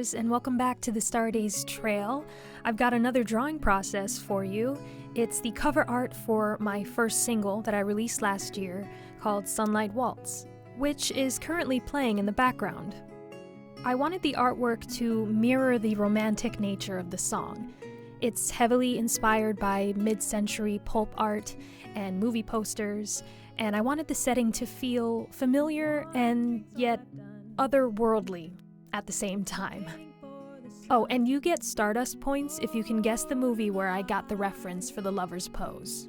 Stars, and welcome back to the Stardazed Trail. I've got another drawing process for you. It's the cover art for my first single that I released last year called Sunlight Waltz, which is currently playing in the background. I wanted the artwork to mirror the romantic nature of the song. It's heavily inspired by mid-century pulp art and movie posters, and I wanted the setting to feel familiar and yet otherworldly at the same time. Oh, and you get Stardust points if you can guess the movie where I got the reference for the lover's pose.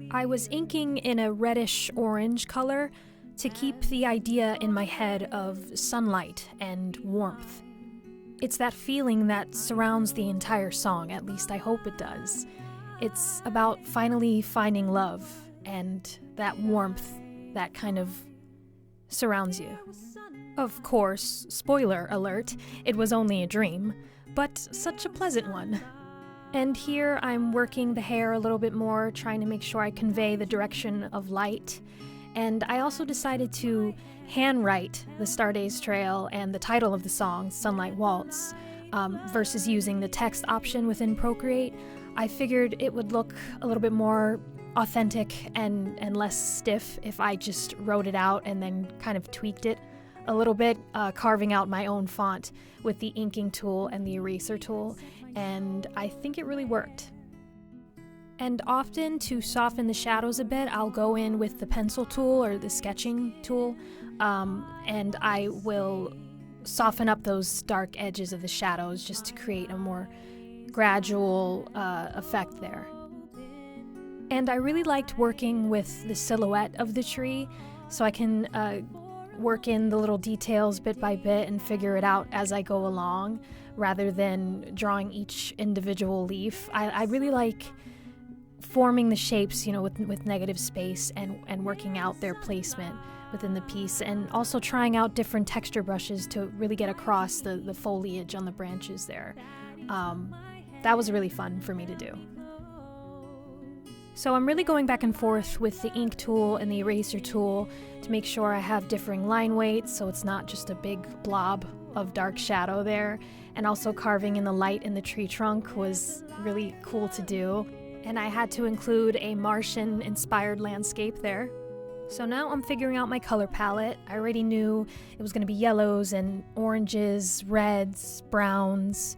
I was inking in a reddish-orange color to keep the idea in my head of sunlight and warmth. It's that feeling that surrounds the entire song, at least I hope it does. It's about finally finding love, and that warmth that kind of surrounds you. Of course, spoiler alert, it was only a dream, but such a pleasant one. And here I'm working the hair a little bit more, trying to make sure I convey the direction of light. And I also decided to handwrite the Stardazed Trail and the title of the song, Sunlight Waltz, versus using the text option within Procreate. I figured it would look a little bit more authentic and less stiff if I just wrote it out and then kind of tweaked it a little bit, carving out my own font with the inking tool and the eraser tool, and I think it really worked. And often, to soften the shadows a bit, I'll go in with the pencil tool or the sketching tool, and I will soften up those dark edges of the shadows just to create a more gradual effect there. And I really liked working with the silhouette of the tree, so I can work in the little details bit by bit and figure it out as I go along, rather than drawing each individual leaf. I really like forming the shapes, with negative space and working out their placement within the piece, and also trying out different texture brushes to really get across the foliage on the branches there. That was really fun for me to do. So I'm really going back and forth with the ink tool and the eraser tool to make sure I have differing line weights so it's not just a big blob of dark shadow there. And also carving in the light in the tree trunk was really cool to do. And I had to include a Martian-inspired landscape there. So now I'm figuring out my color palette. I already knew it was going to be yellows and oranges, reds, browns,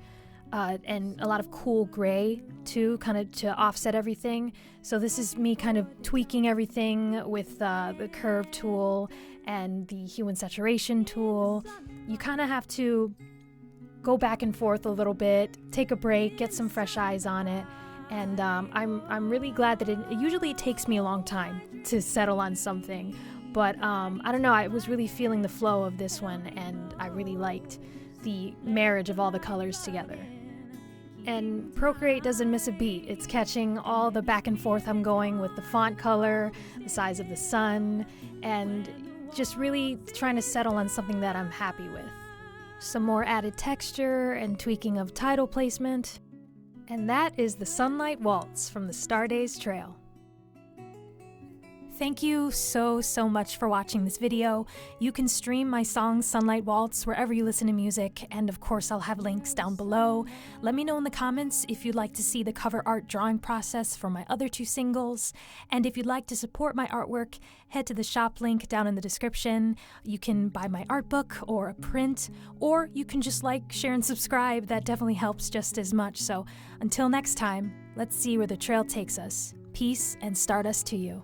and a lot of cool gray too, kind of to offset everything. So this is me kind of tweaking everything with the curve tool and the hue and saturation tool. You kind of have to go back and forth a little bit, take a break, get some fresh eyes on it. And I'm really glad that it usually takes me a long time to settle on something. But I don't know, I was really feeling the flow of this one, and I really liked the marriage of all the colors together. And Procreate doesn't miss a beat. It's catching all the back and forth I'm going with the font color, the size of the sun, and just really trying to settle on something that I'm happy with. Some more added texture and tweaking of title placement. And that is the Sunlight Waltz from the Stardazed Trail. Thank you so much for watching this video. You can stream my song Sunlight Waltz wherever you listen to music, and of course I'll have links down below. Let me know in the comments if you'd like to see the cover art drawing process for my other two singles, and if you'd like to support my artwork, head to the shop link down in the description. You can buy my art book or a print, or you can just like, share, and subscribe. That definitely helps just as much. So until next time, let's see where the trail takes us. Peace and Stardust to you.